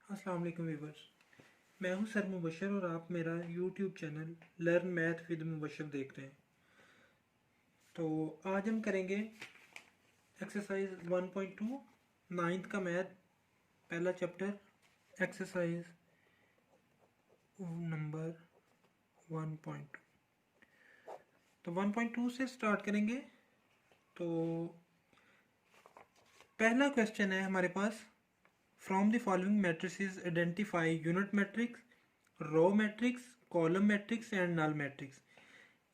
अस्सलाम वालेकुम व्यूवर्स। मैं हूं सर मुबशर और आप मेरा YouTube channel learn math with Mubashir देख रहे हैं। तो आज हम करेंगे एक्सरसाइज 1.2 नाइन्थ का मैथ, पहला चैप्टर, एक्सरसाइज नंबर 1.2। तो 1.2 से स्टार्ट करेंगे। तो पहला क्वेश्चन है हमारे पास, from the following matrices identify unit matrix, row matrix, column matrix and null matrix.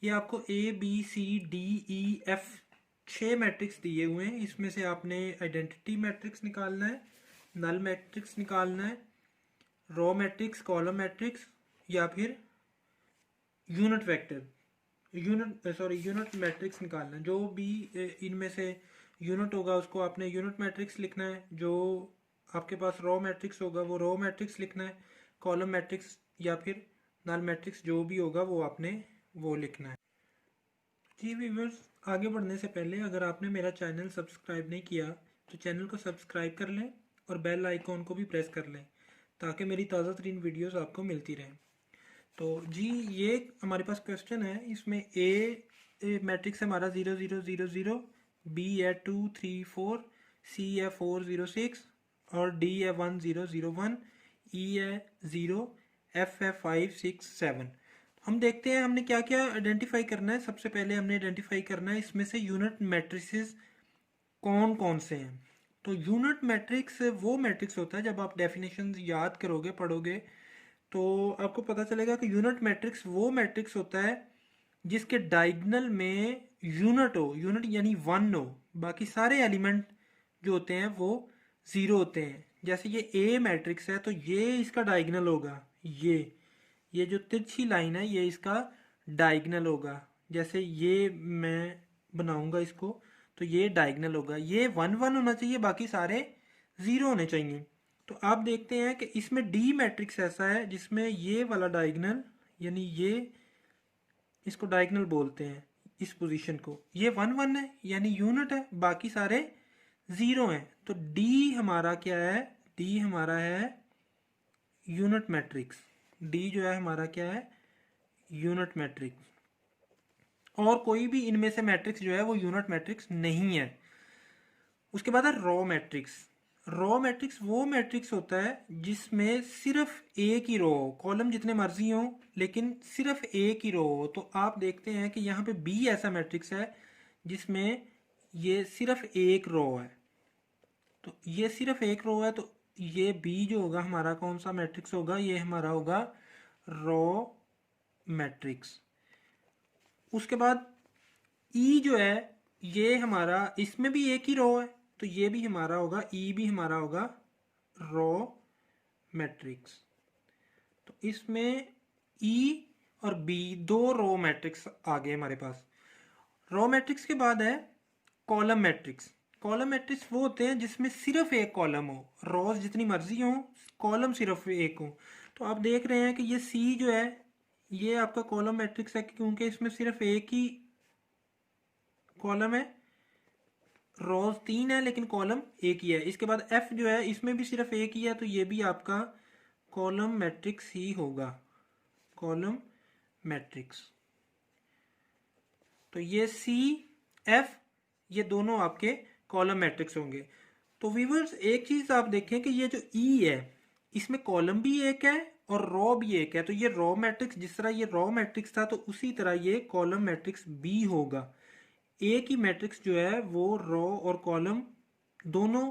ये आपको A B C D E F 6 matrix दिए हुए हैं। इसमें से आपने आइडेंटिटी मैट्रिक्स निकालना है, नल मैट्रिक्स निकालना है, रो मैट्रिक्स, कॉलम मैट्रिक्स या फिर यूनिट वेक्टर यूनिट मैट्रिक्स निकालना है। जो भी इनमें से यूनिट होगा उसको आपने यूनिट मैट्रिक्स लिखना है। जो आपके पास रो मैट्रिक्स होगा वो रो मैट्रिक्स लिखना है। कॉलम मैट्रिक्स या फिर नल मैट्रिक्स जो भी होगा वो आपने वो लिखना है। जी व्यूवर्स, आगे बढ़ने से पहले अगर आपने मेरा चैनल सब्सक्राइब नहीं किया तो चैनल को सब्सक्राइब कर लें और बेल आइकॉन को भी प्रेस कर लें ताकि मेरी ताज़ा तरीन वीडियोस आपको मिलती रहें। तो जी, ये हमारे पास क्वेश्चन है। इसमें ए मैट्रिक्स हमारा 0 0 0 0, बी है 2 3 4, सी है 4 0 6 और डी है 1 0 0 1, ई है 0, एफ है 5 6 7। हम देखते हैं हमने क्या क्या आइडेंटिफाई करना है। सबसे पहले हमने आइडेंटिफाई करना है इसमें से यूनिट मैट्रिसेस कौन कौन से हैं। तो यूनिट मैट्रिक्स वो मैट्रिक्स होता है, जब आप डेफिनेशन याद करोगे पढ़ोगे तो आपको पता चलेगा कि यूनिट मैट्रिक्स वो मैट्रिक्स होता है जिसके डायगोनल में यूनिट हो, यूनिट यानी 1 हो, बाकी सारे एलिमेंट जो होते हैं वो 0 होते हैं। जैसे ये ए मैट्रिक्स है तो ये इसका डायगोनल होगा, ये जो तिरछी लाइन है ये इसका डायगोनल होगा। जैसे ये मैं बनाऊंगा इसको तो ये डायगोनल होगा। ये 1 1 होना चाहिए, बाकी सारे 0 होने चाहिए। तो आप देखते हैं कि इसमें डी मैट्रिक्स ऐसा है जिसमें ये वाला डायगोनल यानी ये, इसको डायगोनल बोलते हैं इस पोजीशन को, ये 1 1 है यानी यूनिट है, बाकी सारे 0 हैं। तो डी हमारा क्या है? डी हमारा है यूनिट मैट्रिक्स। डी जो है हमारा क्या है? Unit matrix. और कोई भी इनमें से मैट्रिक्स जो है वो यूनिट मैट्रिक्स नहीं है। उसके बाद है रॉ मैट्रिक्स। रॉ मैट्रिक्स वो मैट्रिक्स होता है जिसमें सिर्फ एक ही रो हो, कॉलम जितने मर्जी हो लेकिन सिर्फ एक ही रो हो। तो आप देखते हैं कि यहाँ पे बी ऐसा मैट्रिक्स है जिसमें ये सिर्फ एक रो है। तो ये सिर्फ एक रो है, तो ये बी जो होगा हमारा कौन सा मैट्रिक्स होगा? ये हमारा होगा रो मैट्रिक्स। उसके बाद ई जो है ये हमारा, इसमें भी एक ही रो है तो ये भी हमारा होगा, ई भी हमारा होगा रो मैट्रिक्स। तो इसमें ई और बी दो रो मैट्रिक्स आ गए हमारे पास। रो मैट्रिक्स के बाद है कॉलम मैट्रिक्स। कॉलम मैट्रिक्स वो होते हैं जिसमें सिर्फ एक कॉलम हो, रोज जितनी मर्जी हो, कॉलम सिर्फ एक हो। तो आप देख रहे हैं कि ये सी जो है ये आपका कॉलम मैट्रिक्स है क्योंकि इसमें सिर्फ एक ही कॉलम है, रोज 3 है लेकिन कॉलम एक ही है। इसके बाद एफ जो है इसमें भी सिर्फ एक ही है तो ये भी आपका कॉलम मैट्रिक्स ही होगा, कॉलम मैट्रिक्स। तो ये सी एफ ये दोनों आपके कॉलम मैट्रिक्स होंगे। तो व्यूअर्स एक चीज आप देखें कि ये जो ई है इसमें कॉलम भी एक है और रो भी एक है। तो ये रो मैट्रिक्स, जिस तरह ये रो मैट्रिक्स था तो उसी तरह ये कॉलम मैट्रिक्स भी होगा। एक ही मैट्रिक्स जो है वो रो और कॉलम दोनों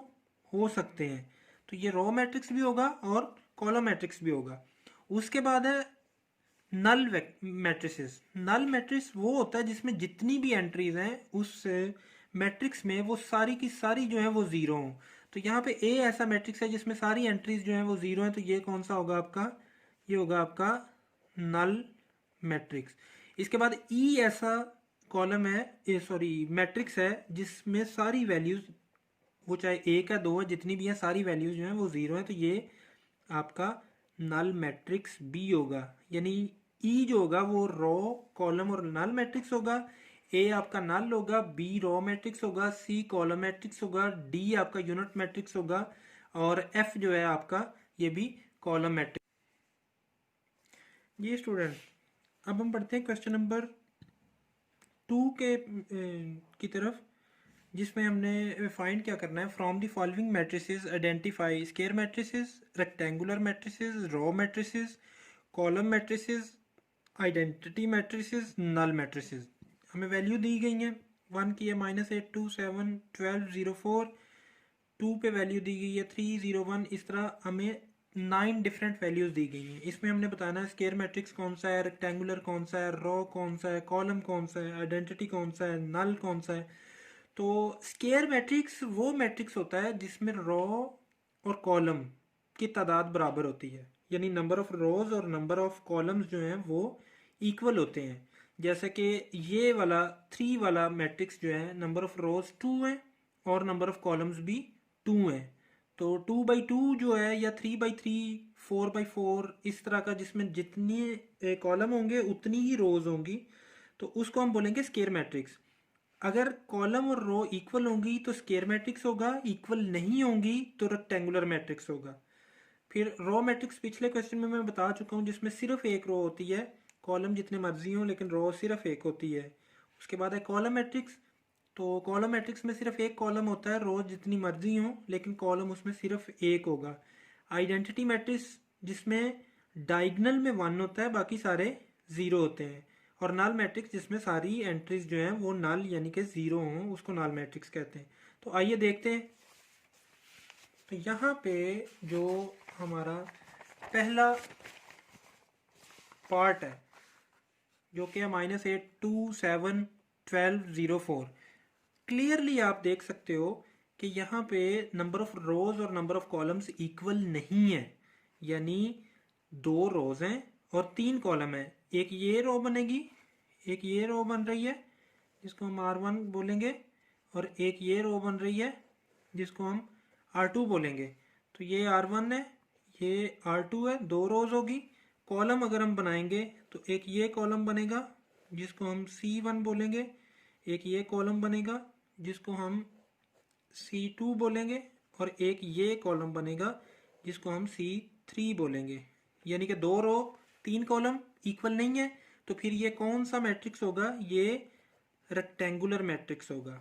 हो सकते हैं। तो ये रो मैट्रिक्स भी होगा और कॉलम मैट्रिक्स भी होगा। उसके बाद है नल मैट्रिसेस। नल मैट्रिक्स वो होता है जिसमें जितनी भी एंट्रीज हैं उस मैट्रिक्स में वो सारी की सारी जो है वो 0 हो। तो यहाँ पे ए ऐसा मैट्रिक्स है जिसमें सारी एंट्रीज जो है वो 0 है, तो ये कौन सा होगा आपका? ये होगा आपका नल मैट्रिक्स। इसके बाद ई ऐसा कॉलम है, सॉरी मैट्रिक्स है जिसमें सारी वैल्यूज, वो चाहे एक है दो है जितनी भी है सारी वैल्यूज जो है वो 0 है, तो ये आपका नल मैट्रिक्स बी होगा। यानी ई जो होगा वो रो कॉलम और नल मैट्रिक्स होगा, ए आपका नल होगा, बी रो मैट्रिक्स होगा, सी कॉलम मैट्रिक्स होगा, डी आपका यूनिट मैट्रिक्स होगा और एफ जो है आपका ये भी कॉलम मैट्रिक्स। जी स्टूडेंट, अब हम पढ़ते हैं क्वेश्चन नंबर 2 की तरफ, जिसमें हमने फाइंड क्या करना है। From the following matrices identify square matrices, rectangular matrices, row matrices, column matrices, identity matrices, null matrices. हमें वैल्यू दी गई हैं। 1 की है -8 2 7 12 0 4, 2 पे वैल्यू दी गई है 3 0 1। इस तरह हमें 9 डिफरेंट वैल्यूज दी गई हैं। इसमें हमने बताना है स्क्वायर मैट्रिक्स कौन सा है, रेक्टेंगुलर कौन सा है, रो कौन सा है, कॉलम कौन सा है, आइडेंटिटी कौन सा है, नल कौन सा है। तो स्क्वायर मैट्रिक्स वो मैट्रिक्स होता है जिसमें रो और कॉलम की तादाद बराबर होती है, यानी नंबर ऑफ रोज और नंबर ऑफ कॉलम्स जो हैं वो इक्वल होते हैं। जैसे कि ये वाला 3 वाला मैट्रिक्स जो है, नंबर ऑफ रोज 2 है और नंबर ऑफ कॉलम्स भी 2 है। तो 2/2 जो है, या 3/3, 4/4, इस तरह का, जिसमें जितनी कॉलम होंगे उतनी ही रोज होंगी, तो उसको हम बोलेंगे स्क्वायर मैट्रिक्स। अगर कॉलम और रो इक्वल होंगी तो स्क्वायर मैट्रिक्स होगा, इक्वल नहीं होंगी तो रेक्टेंगुलर मैट्रिक्स होगा। फिर रो मैट्रिक्स पिछले क्वेश्चन में मैं बता चुका हूँ, जिसमें सिर्फ एक रो होती है, कॉलम जितने मर्जी हो लेकिन रो सिर्फ एक होती है। उसके बाद है कॉलम मैट्रिक्स। तो कॉलम मैट्रिक्स में सिर्फ एक कॉलम होता है, रो जितनी मर्जी हो लेकिन कॉलम उसमें सिर्फ एक होगा। आइडेंटिटी मैट्रिक्स, जिसमें डायगनल में 1 होता है, बाकी सारे 0 होते हैं। और नल मैट्रिक्स, जिसमें सारी एंट्रीज जो हैं वो नल यानी कि 0 हों, उसको नल मैट्रिक्स कहते हैं। तो आइए देखते हैं। तो यहाँ पे जो हमारा पहला पार्ट है, जो कि है -8 2 7 12 0 4, क्लियरली आप देख सकते हो कि यहाँ पे नंबर ऑफ रोज और नंबर ऑफ कॉलम्स इक्वल नहीं है। यानी 2 रोज हैं और 3 कॉलम है। एक ये रो बनेगी, एक ये रो बन रही है जिसको हम R1 बोलेंगे, और एक ये रो बन रही है जिसको हम R2 बोलेंगे। तो ये R1 है, ये R2 है, 2 रोज होगी। कॉलम अगर हम बनाएंगे तो एक ये कॉलम बनेगा जिसको हम C1 बोलेंगे, एक ये कॉलम बनेगा जिसको हम C2 बोलेंगे, और एक ये कॉलम बनेगा जिसको हम C3 बोलेंगे। यानी कि 2 रो 3 कॉलम इक्वल नहीं है, तो फिर ये कौन सा मैट्रिक्स होगा? ये रेक्टेंगुलर मैट्रिक्स होगा,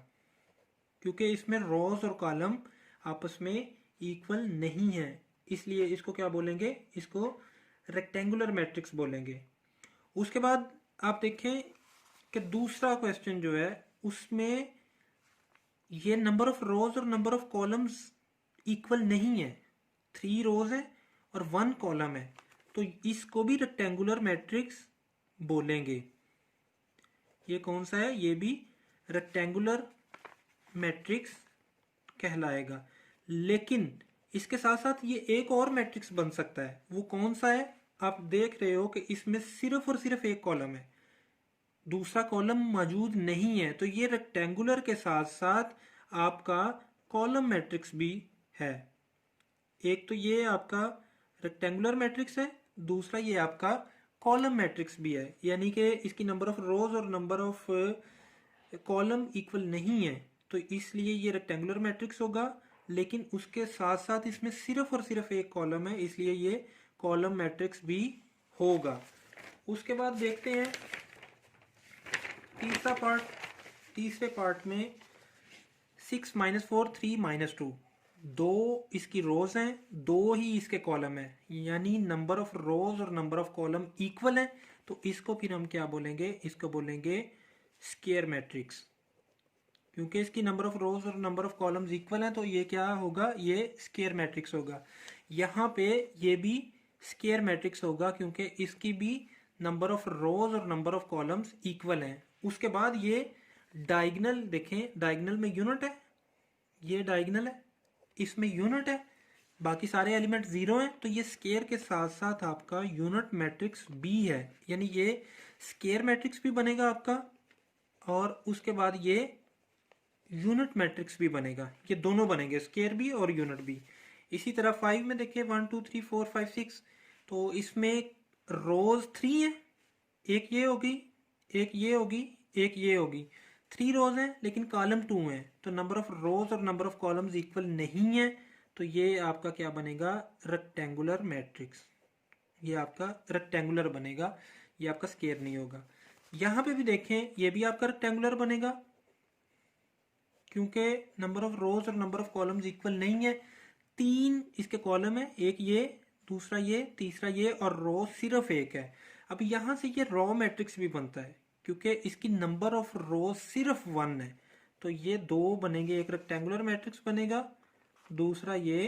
क्योंकि इसमें रोज और कॉलम आपस में इक्वल नहीं है, इसलिए इसको क्या बोलेंगे? इसको रेक्टेंगुलर मैट्रिक्स बोलेंगे। उसके बाद आप देखें कि दूसरा क्वेश्चन जो है उसमें ये नंबर ऑफ रोज और नंबर ऑफ कॉलम्स इक्वल नहीं है। 3 रोज है और 1 कॉलम है, तो इसको भी रेक्टेंगुलर मैट्रिक्स बोलेंगे। ये कौन सा है? ये भी रेक्टेंगुलर मैट्रिक्स कहलाएगा। लेकिन इसके साथ साथ ये एक और मैट्रिक्स बन सकता है। वो कौन सा है? आप देख रहे हो कि इसमें सिर्फ और सिर्फ एक कॉलम है, दूसरा कॉलम मौजूद नहीं है। तो ये रेक्टेंगुलर के साथ साथ आपका कॉलम मैट्रिक्स भी है। एक तो ये आपका रेक्टेंगुलर मैट्रिक्स है, दूसरा ये आपका कॉलम मैट्रिक्स भी है। यानी कि इसकी नंबर ऑफ रोज और नंबर ऑफ कॉलम इक्वल नहीं है, तो इसलिए ये रेक्टेंगुलर मैट्रिक्स होगा। लेकिन उसके साथ साथ इसमें सिर्फ और सिर्फ एक कॉलम है, इसलिए ये कॉलम मैट्रिक्स भी होगा। उसके बाद देखते हैं तीसरा पार्ट। तीसरे पार्ट में 6 -4 3 -2, 2 इसकी रोज हैं, 2 ही इसके कॉलम है, यानी नंबर ऑफ रोज और नंबर ऑफ कॉलम इक्वल है। तो इसको फिर हम क्या बोलेंगे? इसको बोलेंगे स्क्वायर मैट्रिक्स। क्योंकि इसकी नंबर ऑफ रोज और नंबर ऑफ कॉलम्स इक्वल है, तो ये क्या होगा? ये स्क्वायर मैट्रिक्स होगा। यहाँ पे ये भी स्क्वायर मैट्रिक्स होगा, क्योंकि इसकी भी नंबर ऑफ रोज और नंबर ऑफ कॉलम्स इक्वल हैं। उसके बाद ये डायगनल देखें, डायगनल में यूनिट है, ये डायगनल है, इसमें यूनिट है, बाकी सारे एलिमेंट 0 हैं। तो ये स्क्वायर के साथ साथ आपका यूनिट मैट्रिक्स भी है, यानी ये स्क्वायर मैट्रिक्स भी बनेगा आपका, और उसके बाद ये यूनिट मैट्रिक्स भी बनेगा। ये दोनों बनेंगे, स्क्वायर भी और यूनिट भी। इसी तरह 5 में देखिए 1 2 3 4 5 6, तो इसमें रोज 3 है, एक ये होगी, एक ये होगी, एक ये होगी। 3 रोज हैं लेकिन कॉलम 2 हैं, तो नंबर ऑफ रोज और नंबर ऑफ कॉलम्स इक्वल नहीं है, तो ये आपका क्या बनेगा, रेक्टेंगुलर मैट्रिक्स। ये आपका रेक्टेंगुलर बनेगा, ये आपका स्क्वायर नहीं होगा। यहाँ पे भी देखें, ये भी आपका रेक्टेंगुलर बनेगा क्योंकि नंबर ऑफ रोज और नंबर ऑफ कॉलम्स इक्वल नहीं है। 3 इसके कॉलम है, एक ये, दूसरा ये, तीसरा ये, और रो सिर्फ एक है। अब यहाँ से ये रो मैट्रिक्स भी बनता है क्योंकि इसकी नंबर ऑफ रो सिर्फ 1 है। तो ये 2 बनेंगे, एक रेक्टेंगुलर मैट्रिक्स बनेगा, दूसरा ये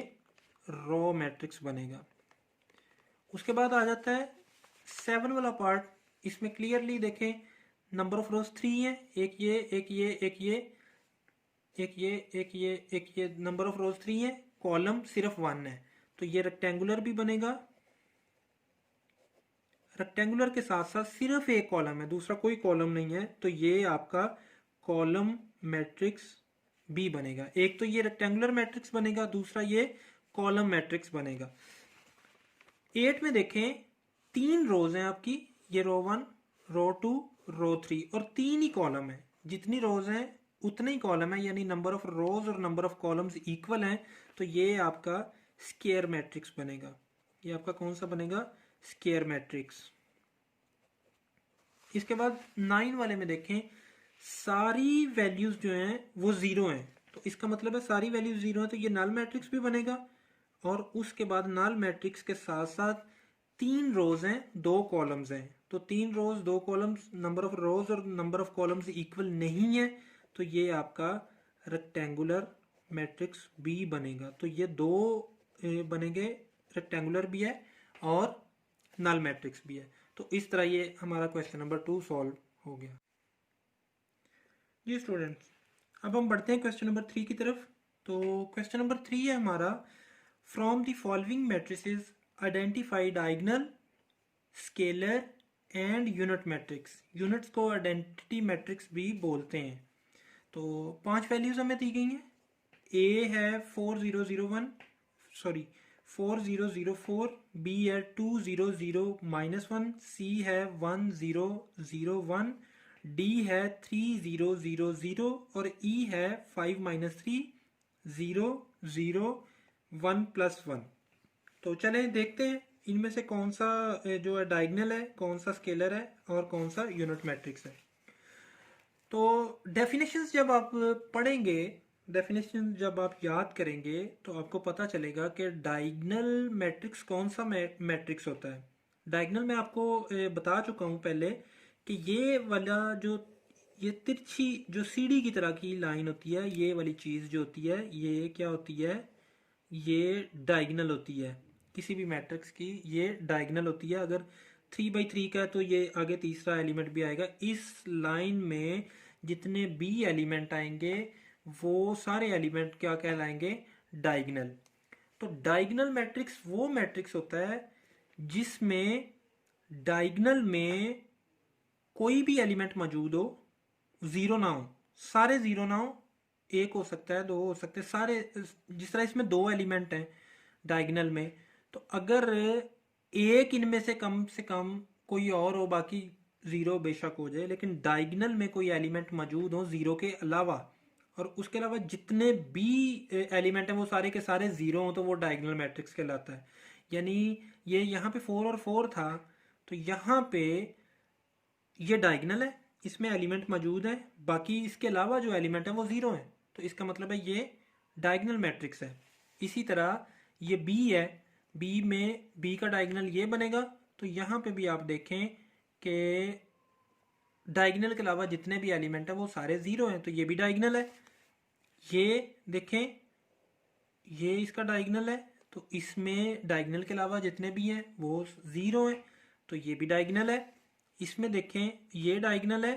रो मैट्रिक्स बनेगा। उसके बाद आ जाता है 7 वाला पार्ट। इसमें क्लियरली देखें, नंबर ऑफ रोज 3 है, एक ये, एक ये, एक ये, एक ये, एक ये, एक ये, नंबर ऑफ रोज 3 है, कॉलम सिर्फ 1 है। तो ये रेक्टेंगुलर भी बनेगा। रेक्टेंगुलर के साथ साथ सिर्फ एक कॉलम है, दूसरा कोई कॉलम नहीं है, तो ये आपका कॉलम मैट्रिक्स बी बनेगा। एक तो ये रेक्टेंगुलर मैट्रिक्स बनेगा, दूसरा ये कॉलम मैट्रिक्स बनेगा। 8 में देखें, 3 रोज हैं आपकी, ये रो 1, रो 2, रो 3, और 3 ही कॉलम है। जितनी रोज हैं उतने ही कॉलम है, यानी नंबर ऑफ रोज और नंबर ऑफ कॉलम्स इक्वल हैं। तो ये आपका स्क्वायर मैट्रिक्स बनेगा। ये आपका कौन सा बनेगा, स्क्वायर मैट्रिक्स। इसके बाद 9 वाले में देखें, सारी वैल्यूज जो हैं वो 0 हैं, तो इसका मतलब है सारी वैल्यूज 0 है, तो ये नल मैट्रिक्स भी बनेगा। और उसके बाद नल मैट्रिक्स के साथ साथ 3 रोज हैं, 2 कॉलम्स हैं, तो 3 रोज 2 कॉलम्स, नंबर ऑफ रोज और नंबर ऑफ कॉलम्स इक्वल नहीं है, तो ये आपका रेक्टेंगुलर मैट्रिक्स बी बनेगा। तो ये 2 बनेंगे, रेक्टेंगुलर भी है और नल मैट्रिक्स भी है। तो इस तरह ये हमारा क्वेश्चन नंबर 2 सॉल्व हो गया। जी स्टूडेंट्स, अब हम बढ़ते हैं क्वेश्चन नंबर 3 की तरफ। तो क्वेश्चन नंबर 3 है हमारा, from the following matrices identify diagonal, scalar and unit matrix. Units को आइडेंटिटी मैट्रिक्स भी बोलते हैं। तो 5 वैल्यूज हमें दी गई हैं। ए है 4001, सॉरी 4004, बी है 200-1, सी है 1001, डी है 3000 और ई है 5-3-0-0-1+1। तो चलें देखते हैं इनमें से कौन सा जो है डायगोनल है, कौन सा स्केलर है और कौन सा यूनिट मैट्रिक्स है। तो डेफिनेशंस जब आप पढ़ेंगे, डेफिनेशन जब आप याद करेंगे, तो आपको पता चलेगा कि डायगोनल मैट्रिक्स कौन सा मैट्रिक्स होता है। डायगोनल मैं आपको बता चुका हूँ पहले कि ये वाला जो ये तिरछी जो सीढ़ी की तरह की लाइन होती है, ये वाली चीज़ जो होती है, ये क्या होती है, ये डायगोनल होती है। किसी भी मैट्रिक्स की ये डायगोनल होती है। अगर 3/3 का है तो ये आगे तीसरा एलिमेंट भी आएगा। इस लाइन में जितने भी एलिमेंट आएंगे वो सारे एलिमेंट क्या कहलाएंगे, डायगोनल। तो डायगोनल मैट्रिक्स वो मैट्रिक्स होता है जिसमें डायगोनल में कोई भी एलिमेंट मौजूद हो, 0 ना हो, सारे 0 ना हो, 1 हो सकता है, 2 हो सकते हैं, सारे। जिस तरह इसमें 2 एलिमेंट हैं डायगोनल में, तो अगर एक इनमें से कम कोई और हो, बाकी 0 बेशक हो जाए, लेकिन डायगोनल में कोई एलिमेंट मौजूद हो 0 के अलावा, और उसके अलावा जितने भी एलिमेंट हैं वो सारे के सारे 0 हो, तो वो डायगोनल मैट्रिक्स कहलाता है। यानी ये यहाँ पे 4 और 4 था, तो यहाँ पे ये डायगोनल है, इसमें एलिमेंट मौजूद है, बाकी इसके अलावा जो एलिमेंट है वो 0 है, तो इसका मतलब है ये डायगोनल मैट्रिक्स है। इसी तरह ये बी है, बी में बी का डायगोनल ये बनेगा। तो यहाँ पे भी आप देखें कि डायगोनल के अलावा जितने भी एलिमेंट हैं वो सारे 0 हैं, तो ये भी डायगोनल है। ये देखें, ये इसका डायगोनल है, तो इसमें डायगोनल के अलावा जितने भी हैं वो 0 हैं, तो ये भी डायगोनल है। इसमें देखें, ये डायगोनल है,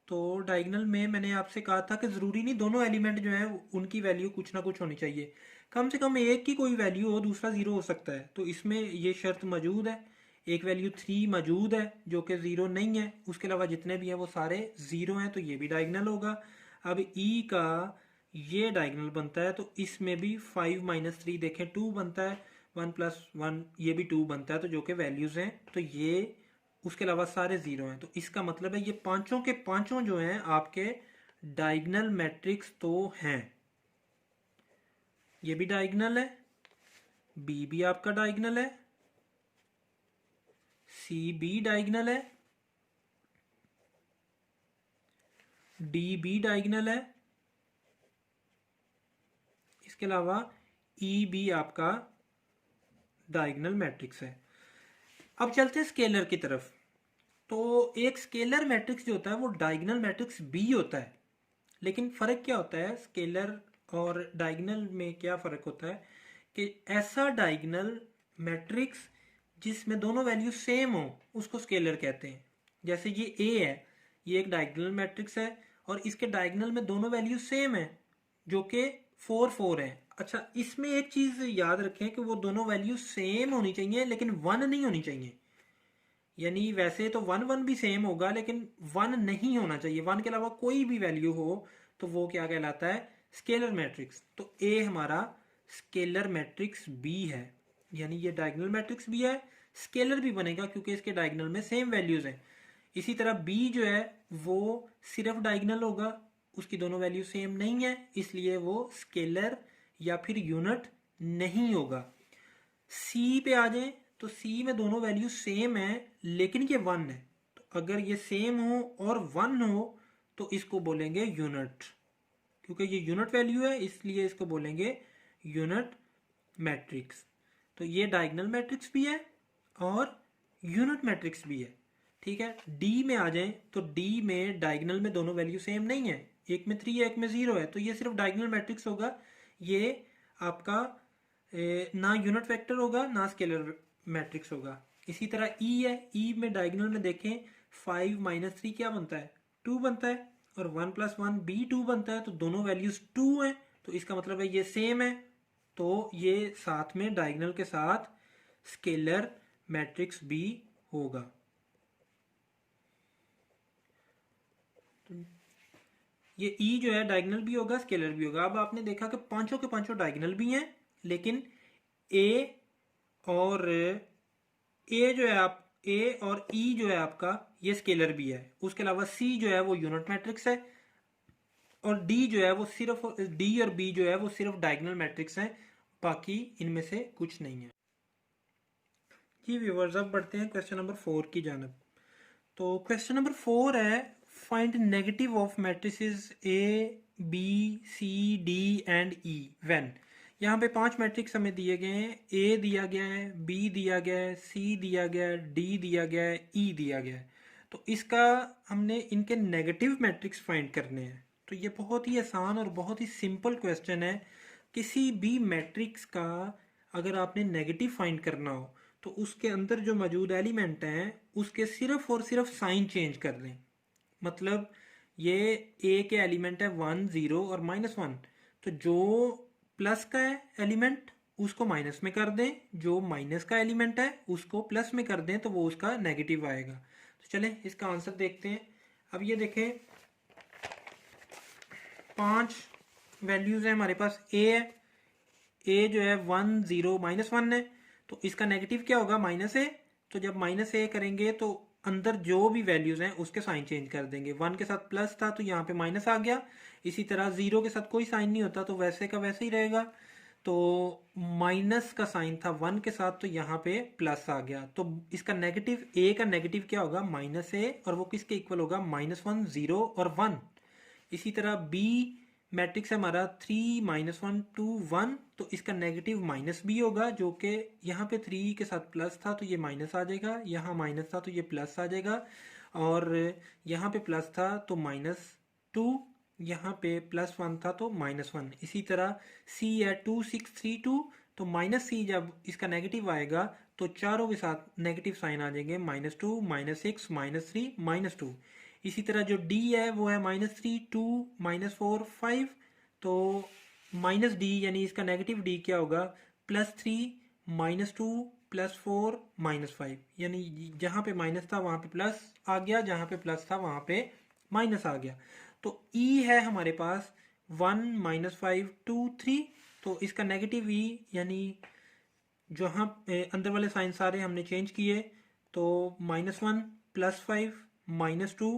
तो डायगोनल में मैंने आपसे कहा था कि ज़रूरी नहीं दोनों एलिमेंट जो है उनकी वैल्यू कुछ ना कुछ होनी चाहिए, कम से कम एक की कोई वैल्यू हो, दूसरा 0 हो सकता है। तो इसमें ये शर्त मौजूद है। एक वैल्यू 3 मौजूद है जो कि 0 नहीं है, उसके अलावा जितने भी हैं वो सारे 0 हैं, तो ये भी डायगोनल होगा। अब ई का ये डायगोनल बनता है, तो इसमें भी 5-3 देखें 2 बनता है, 1+1 ये भी 2 बनता है, तो जो कि वैल्यूज़ हैं, तो ये उसके अलावा सारे 0 हैं। तो इसका मतलब है ये पांचों के पांचों जो हैं आपके डायगोनल मैट्रिक्स तो हैं। ये भी डायगोनल है, बी भी आपका डायगोनल है, सी बी डायगोनल है, डी बी डायगोनल है, इसके अलावा ई बी आपका डायगोनल मैट्रिक्स है। अब चलते हैं स्केलर की तरफ। तो एक स्केलर मैट्रिक्स जो होता है वो डायगोनल मैट्रिक्स बी होता है, लेकिन फ़र्क क्या होता है स्केलर और डायगोनल में? क्या फ़र्क होता है कि ऐसा डायगोनल मैट्रिक्स जिसमें दोनों वैल्यू सेम हो उसको स्केलर कहते हैं। जैसे ये ए है, ये एक डायगोनल मैट्रिक्स है और इसके डायगोनल में दोनों वैल्यू सेम है जो कि 4 4 है। अच्छा, इसमें एक चीज़ याद रखें कि वो दोनों वैल्यू सेम होनी चाहिए लेकिन 1 नहीं होनी चाहिए। यानी वैसे तो 1 1 भी सेम होगा लेकिन 1 नहीं होना चाहिए, 1 के अलावा कोई भी वैल्यू हो तो वो क्या कहलाता है? Scalar matrix. तो ए हमारा स्केलर मैट्रिक्स बी है, यानी ये डायगोनल मैट्रिक्स भी है, स्केलर भी बनेगा क्योंकि इसके डायगोनल में सेम वैल्यूज हैं। इसी तरह बी जो है वो सिर्फ डायगोनल होगा, उसकी दोनों वैल्यू सेम नहीं है, इसलिए वो स्केलर या फिर यूनिट नहीं होगा। सी पे आ जाए तो सी में दोनों वैल्यू सेम है लेकिन ये 1 है। तो अगर ये सेम हो और 1 हो तो इसको बोलेंगे यूनिट, क्योंकि ये यूनिट वैल्यू है इसलिए इसको बोलेंगे यूनिट मैट्रिक्स। तो ये डायगोनल मैट्रिक्स भी है और यूनिट मैट्रिक्स भी है। ठीक है, डी में आ जाए तो डी में डायगोनल में दोनों वैल्यू सेम नहीं है, एक में 3 है एक में 0 है, तो ये सिर्फ डायगोनल मैट्रिक्स होगा। ये आपका ना यूनिट वेक्टर होगा ना स्केलर मैट्रिक्स होगा। इसी तरह ई है, ई में डायगोनल में देखें 5 माइनस 3 क्या बनता है? 2 बनता है, और 1 प्लस 1 भी 2 बनता है, तो दोनों वैल्यूज 2 हैं, तो इसका मतलब है ये सेम है, तो ये साथ में डायगोनल के साथ स्केलर मैट्रिक्स भी होगा। तो ये ई जो है डायगोनल भी होगा स्केलर भी होगा। अब आपने देखा कि पांचों के पांचों डायगोनल भी हैं, लेकिन ए और ए जो है आप ए और ई जो है आपका ये स्केलर भी है। उसके अलावा सी जो है वो यूनिट मैट्रिक्स है, और डी जो है वो सिर्फ डी और बी जो है वो सिर्फ डायगोनल मैट्रिक्स है, बाकी इनमें से कुछ नहीं है। जी व्यूअर्स, अब बढ़ते हैं क्वेश्चन नंबर 4 की जानब। तो क्वेश्चन नंबर 4 है find negative of matrices A B C D and E when. यहाँ पे 5 मैट्रिक्स हमें दिए गए हैं, ए दिया गया है, बी दिया गया है, सी दिया गया है, डी दिया गया है, ई दिया गया है। तो इसका हमने इनके नेगेटिव मैट्रिक्स फाइंड करने हैं। तो ये बहुत ही आसान और बहुत ही सिंपल क्वेश्चन है। किसी भी मैट्रिक्स का अगर आपने नेगेटिव फाइंड करना हो तो उसके अंदर जो मौजूद एलिमेंट हैं उसके सिर्फ और सिर्फ साइन चेंज कर लें। मतलब ये ए के एलिमेंट है 1 0 और -1, तो जो प्लस का है एलिमेंट उसको माइनस में कर दें, जो माइनस का एलिमेंट है उसको प्लस में कर दें, तो वो उसका नेगेटिव आएगा। तो चलें इसका आंसर देखते हैं। अब ये देखें 5 वैल्यूज है हमारे पास। ए है, ए जो है 1 0 -1 है, तो इसका नेगेटिव क्या होगा? माइनस ए। तो जब माइनस ए करेंगे तो अंदर जो भी वैल्यूज हैं उसके साइन चेंज कर देंगे। 1 के साथ प्लस था तो यहाँ पे माइनस आ गया, इसी तरह 0 के साथ कोई साइन नहीं होता तो वैसे का वैसे ही रहेगा। तो माइनस का साइन था 1 के साथ तो यहाँ पे प्लस आ गया, तो इसका नेगेटिव ए का नेगेटिव क्या होगा? -a, और वो किसके इक्वल होगा? -1 0 और 1। इसी तरह बी मैट्रिक्स है हमारा 3 -1 2 1, तो इसका नेगेटिव माइनस बी होगा, जो कि यहाँ पे 3 के साथ प्लस था तो ये माइनस आ जाएगा, यहाँ माइनस था तो ये प्लस आ जाएगा, और यहाँ पे प्लस था तो -2, यहाँ पे +1 था तो -1। इसी तरह सी है 2 6 3 2, तो -c जब इसका नेगेटिव आएगा तो चारों के साथ नेगेटिव साइन आ जाएंगे, -2 -6 -3 -2। इसी तरह जो d है वो है -3 2 -4 5, तो -d यानी इसका नेगेटिव d क्या होगा? +3 -2 +4 -5, यानी जहाँ पे माइनस था वहाँ पे प्लस आ गया, जहाँ पे प्लस था वहाँ पे माइनस आ गया। तो e है हमारे पास 1 -5 2 3, तो इसका नेगेटिव e यानी जहाँ अंदर वाले साइन सारे हमने चेंज किए, तो -1 +5 -2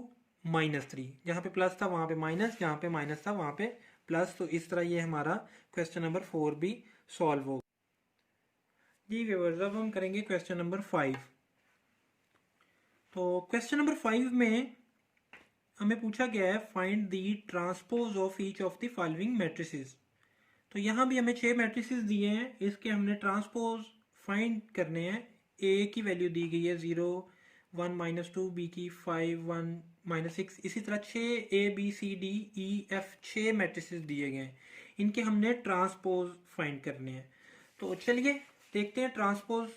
-3, जहाँ पे प्लस था वहाँ पे माइनस, जहाँ पे माइनस था वहाँ पे प्लस। तो इस तरह ये हमारा क्वेश्चन नंबर 4 भी सॉल्व होगा। जी व्यूअर्स, अब हम करेंगे क्वेश्चन नंबर 5। तो क्वेश्चन नंबर 5 में हमें पूछा गया है find the transpose of each of the following matrices. तो यहाँ भी हमें 6 मैट्रिसेस दिए हैं, इसके हमने ट्रांसपोज फाइंड करने हैं। ए की वैल्यू दी गई है 0 1 -2, बी की 5 1 -6, इसी तरह 6 A B C D E F 6 matrices दिए गए हैं, इनके हमने ट्रांसपोज फाइंड करने हैं। तो चलिए देखते हैं ट्रांसपोज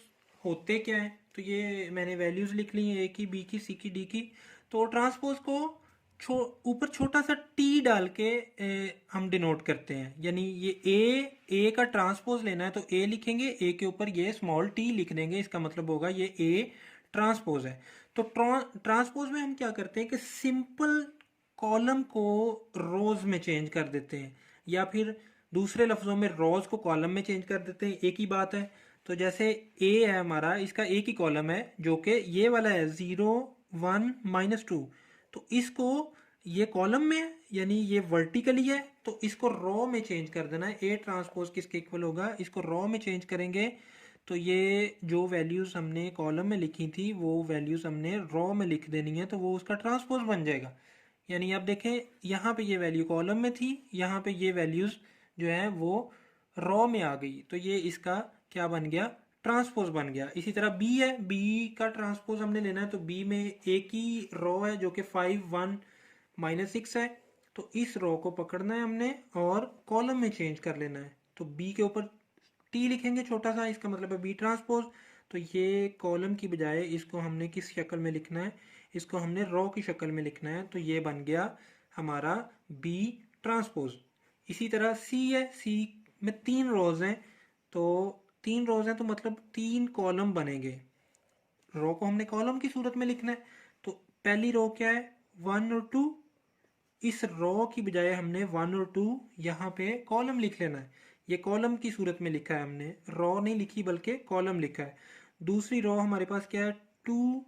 होते क्या है। तो ये मैंने वैल्यूज लिख ली हैं, ए की, बी की, सी की, डी की। तो ट्रांसपोज को ऊपर छोटा सा टी डाल के हम डिनोट करते हैं, यानी ये ए का ट्रांसपोज लेना है तो ए लिखेंगे, ए के ऊपर ये स्मॉल टी लिख देंगे, इसका मतलब होगा ये ए ट्रांसपोज है। तो ट्रांसपोज में हम क्या करते हैं कि सिंपल कॉलम को रोज में चेंज कर देते हैं, या फिर दूसरे लफ्जों में रोज को कॉलम में चेंज कर देते हैं, एक ही बात है। तो जैसे ए है हमारा, इसका एक ही कॉलम है जो कि ये वाला है 0 1 -2, तो इसको ये कॉलम में है, यानी ये वर्टिकली है, तो इसको रो में चेंज कर देना है। ए ट्रांसपोज किसके इक्वल होगा, इसको रो में चेंज करेंगे तो ये जो वैल्यूज हमने कॉलम में लिखी थी वो वैल्यूज हमने रो में लिख देनी है, तो वो उसका ट्रांसपोज बन जाएगा। यानी आप देखें यहाँ पे ये वैल्यू कॉलम में थी, यहाँ पे ये वैल्यूज जो है वो रो में आ गई, तो ये इसका क्या बन गया, ट्रांसपोज बन गया। इसी तरह बी है, बी का ट्रांसपोज हमने लेना है, तो बी में एक ही रो है जो कि 5 1 -6 है, तो इस रो को पकड़ना है हमने और कॉलम में चेंज कर लेना है। तो बी के ऊपर टी लिखेंगे छोटा सा, इसका मतलब है बी ट्रांसपोज। तो ये कॉलम की बजाय इसको हमने किस शक्ल में लिखना है, इसको हमने रो की शक्ल में लिखना है, तो ये बन गया हमारा बी ट्रांसपोज। इसी तरह सी है, सी में 3 रोज हैं, तो 3 रोज हैं तो मतलब 3 कॉलम बनेंगे। रो को हमने कॉलम की सूरत में लिखना है, तो पहली रो क्या है 1 और 2, इस रो की बजाय हमने 1 और 2 यहाँ पे कॉलम लिख लेना है। ये कॉलम की सूरत में लिखा है हमने, रो नहीं लिखी बल्कि कॉलम लिखा है। दूसरी रो हमारे पास क्या है 2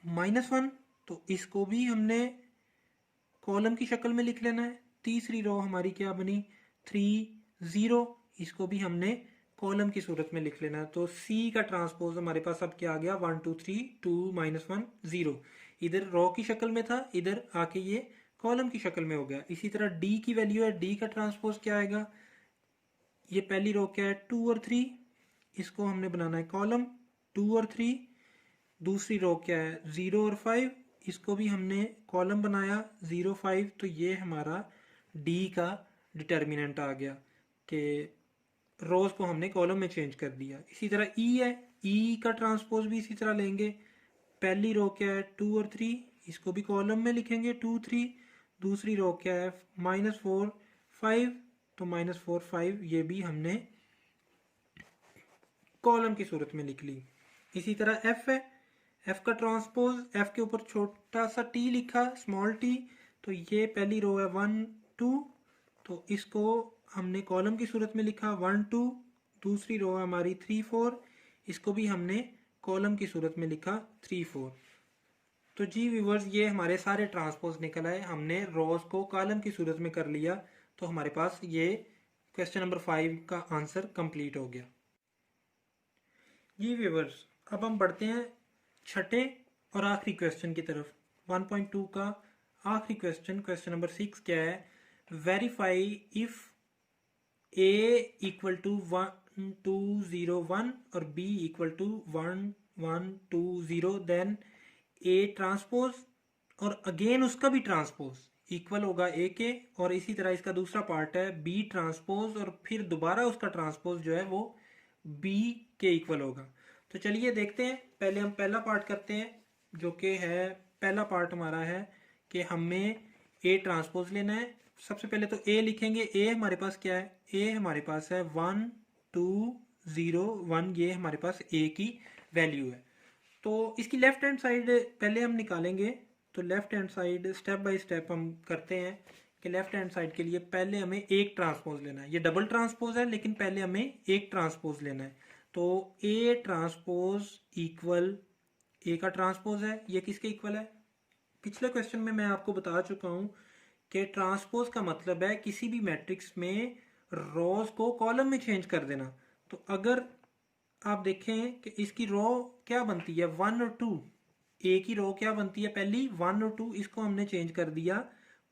-1, तो इसको भी हमने कॉलम की शक्ल में लिख लेना है। तीसरी रो हमारी क्या बनी 3 0, इसको भी हमने कॉलम की सूरत में लिख लेना है। तो सी का ट्रांसपोज हमारे पास अब क्या आ गया 1 2 3 2 -1 0, इधर रो की शक्ल में था, इधर आके ये कॉलम की शक्ल में हो गया। इसी तरह डी की वैल्यू है, डी का ट्रांसपोज क्या आएगा, ये पहली रो क्या है 2 और 3, इसको हमने बनाना है कॉलम 2 और 3। दूसरी रो क्या है 0 और 5, इसको भी हमने कॉलम बनाया 0 5, तो ये हमारा डी का डिटर्मिनेंट आ गया कि रोज को हमने कॉलम में चेंज कर दिया। इसी तरह ई है, ई का ट्रांसपोज भी इसी तरह लेंगे। पहली रो क्या है 2 और 3, इसको भी कॉलम में लिखेंगे 2 3। दूसरी रो क्या है -4 5, तो -4 5 ये भी हमने कॉलम की सूरत में लिख ली। इसी तरह एफ है, एफ का ट्रांसपोज, एफ के ऊपर छोटा सा टी लिखा स्मॉल टी, तो ये पहली रो है 1 2, तो इसको हमने कॉलम की सूरत में लिखा 1 2। दूसरी रो है हमारी 3 4, इसको भी हमने कॉलम की सूरत में लिखा 3 4। तो जी व्यूवर्स, ये हमारे सारे ट्रांसपोज निकल आए, हमने रोज को कॉलम की सूरत में कर लिया, तो हमारे पास ये क्वेश्चन नंबर 5 का आंसर कंप्लीट हो गया। जी व्यूवर्स, अब हम बढ़ते हैं छठे और आखिरी क्वेश्चन की तरफ। 1.2 का आखिरी क्वेश्चन, क्वेश्चन नंबर 6 क्या है, verify if A equal to 1 2 0 1 और B equal to 1 1 2 0, then A transpose और अगेन उसका भी ट्रांसपोज इक्वल होगा ए के, और इसी तरह इसका दूसरा पार्ट है बी ट्रांसपोज और फिर दोबारा उसका ट्रांसपोज जो है वो बी के इक्वल होगा। तो चलिए देखते हैं, पहले हम पहला पार्ट करते हैं, जो कि है पहला पार्ट हमारा है कि हमें ए ट्रांसपोज लेना है। सबसे पहले तो ए लिखेंगे, ए हमारे पास क्या है, ए हमारे पास है 1 2 0 1, ये हमारे पास ए की वैल्यू है। तो इसकी लेफ्ट हैंड साइड पहले हम निकालेंगे, तो left hand side step by step हम करते हैं कि लेफ्ट हैंड साइड के लिए पहले हमें एक ट्रांसपोज लेना है। ये डबल ट्रांसपोज है लेकिन पहले हमें एक ट्रांसपोज लेना है। तो ए ट्रांसपोज इक्वल ए का ट्रांसपोज है, ये किसके इक्वल है, पिछले क्वेश्चन में मैं आपको बता चुका हूं कि ट्रांसपोज का मतलब है किसी भी मैट्रिक्स में रोज को कॉलम में चेंज कर देना। तो अगर आप देखें कि इसकी रो क्या बनती है 1 और 2, ए की रो क्या बनती है पहली 1 और 2, इसको हमने चेंज कर दिया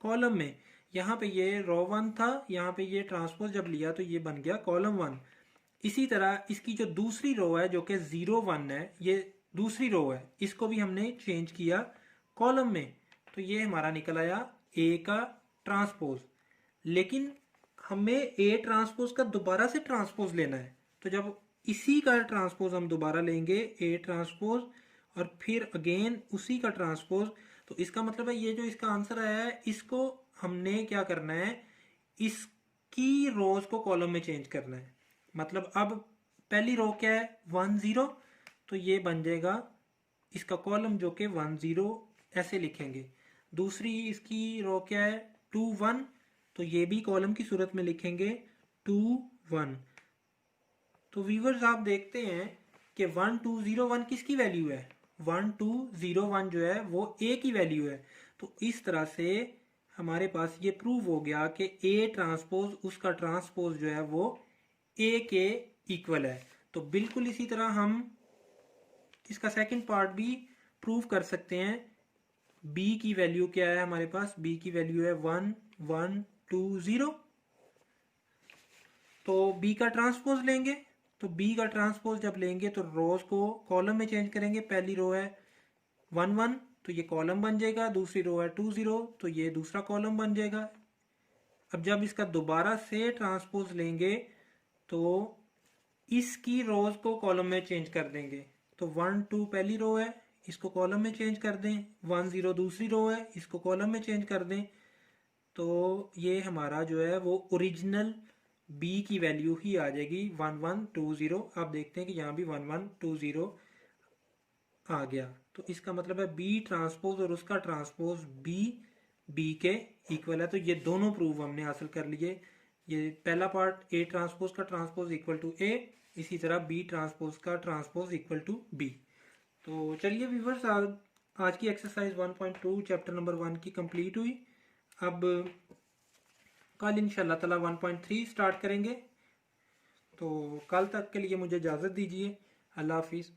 कॉलम में। यहाँ पे ये रो 1 था, यहाँ पे ये ट्रांसपोज जब लिया तो ये बन गया कॉलम 1। इसी तरह इसकी जो दूसरी रो है जो कि 0 1 है, ये दूसरी रो है, इसको भी हमने चेंज किया कॉलम में, तो ये हमारा निकल आया ए का ट्रांसपोज। लेकिन हमें ए ट्रांसपोज का दोबारा से ट्रांसपोज लेना है, तो जब इसी का ट्रांसपोज हम दोबारा लेंगे ए ट्रांसपोज और फिर अगेन उसी का ट्रांसपोज, तो इसका मतलब है ये जो इसका आंसर आया है इसको हमने क्या करना है, इसकी रोज को कॉलम में चेंज करना है। मतलब अब पहली रो क्या है 1 0, तो ये बन जाएगा इसका कॉलम जो कि 1 0 ऐसे लिखेंगे। दूसरी इसकी रो क्या है 2 1, तो ये भी कॉलम की सूरत में लिखेंगे 2 1। तो व्यूअर्स आप देखते हैं कि 1 2 0 1 किसकी वैल्यू है, 1 2 0 1 जो है वो ए की वैल्यू है। तो इस तरह से हमारे पास ये प्रूव हो गया कि ए ट्रांसपोज उसका ट्रांसपोज जो है वो ए के इक्वल है। तो बिल्कुल इसी तरह हम इसका सेकंड पार्ट भी प्रूव कर सकते हैं। बी की वैल्यू क्या है हमारे पास, बी की वैल्यू है 1 1 2 0, तो बी का ट्रांसपोज लेंगे। तो बी का ट्रांसपोज जब लेंगे तो रोज को कॉलम में चेंज करेंगे। पहली रो है 1 1, तो ये कॉलम बन जाएगा। दूसरी रो है 2 0, तो ये दूसरा कॉलम बन जाएगा। अब जब इसका दोबारा से ट्रांसपोज लेंगे तो इसकी रोज को कॉलम में चेंज कर देंगे। तो 1 2 पहली रो है, इसको कॉलम में चेंज कर दें। 1 0 दूसरी रो है, इसको कॉलम में चेंज कर दें। तो ये हमारा जो है वो ओरिजिनल बी की वैल्यू ही आ जाएगी 1 1 2 0। आप देखते हैं कि यहाँ भी 1 1 2 0 आ गया। तो इसका मतलब है बी ट्रांसपोज और उसका ट्रांसपोज बी के इक्वल है। तो ये दोनों प्रूफ हमने हासिल कर लिए। ये पहला पार्ट ए ट्रांसपोज का ट्रांसपोज इक्वल टू ए, इसी तरह बी ट्रांसपोज का ट्रांसपोज इक्वल टू बी। तो चलिए व्यूअर्स, आज की एक्सरसाइज 1.2 चैप्टर नंबर 1 की कंप्लीट हुई। अब कल इंशाल्लाह ताला 1.3 स्टार्ट करेंगे। तो कल तक के लिए मुझे इजाज़त दीजिए। अल्लाह हाफिज़।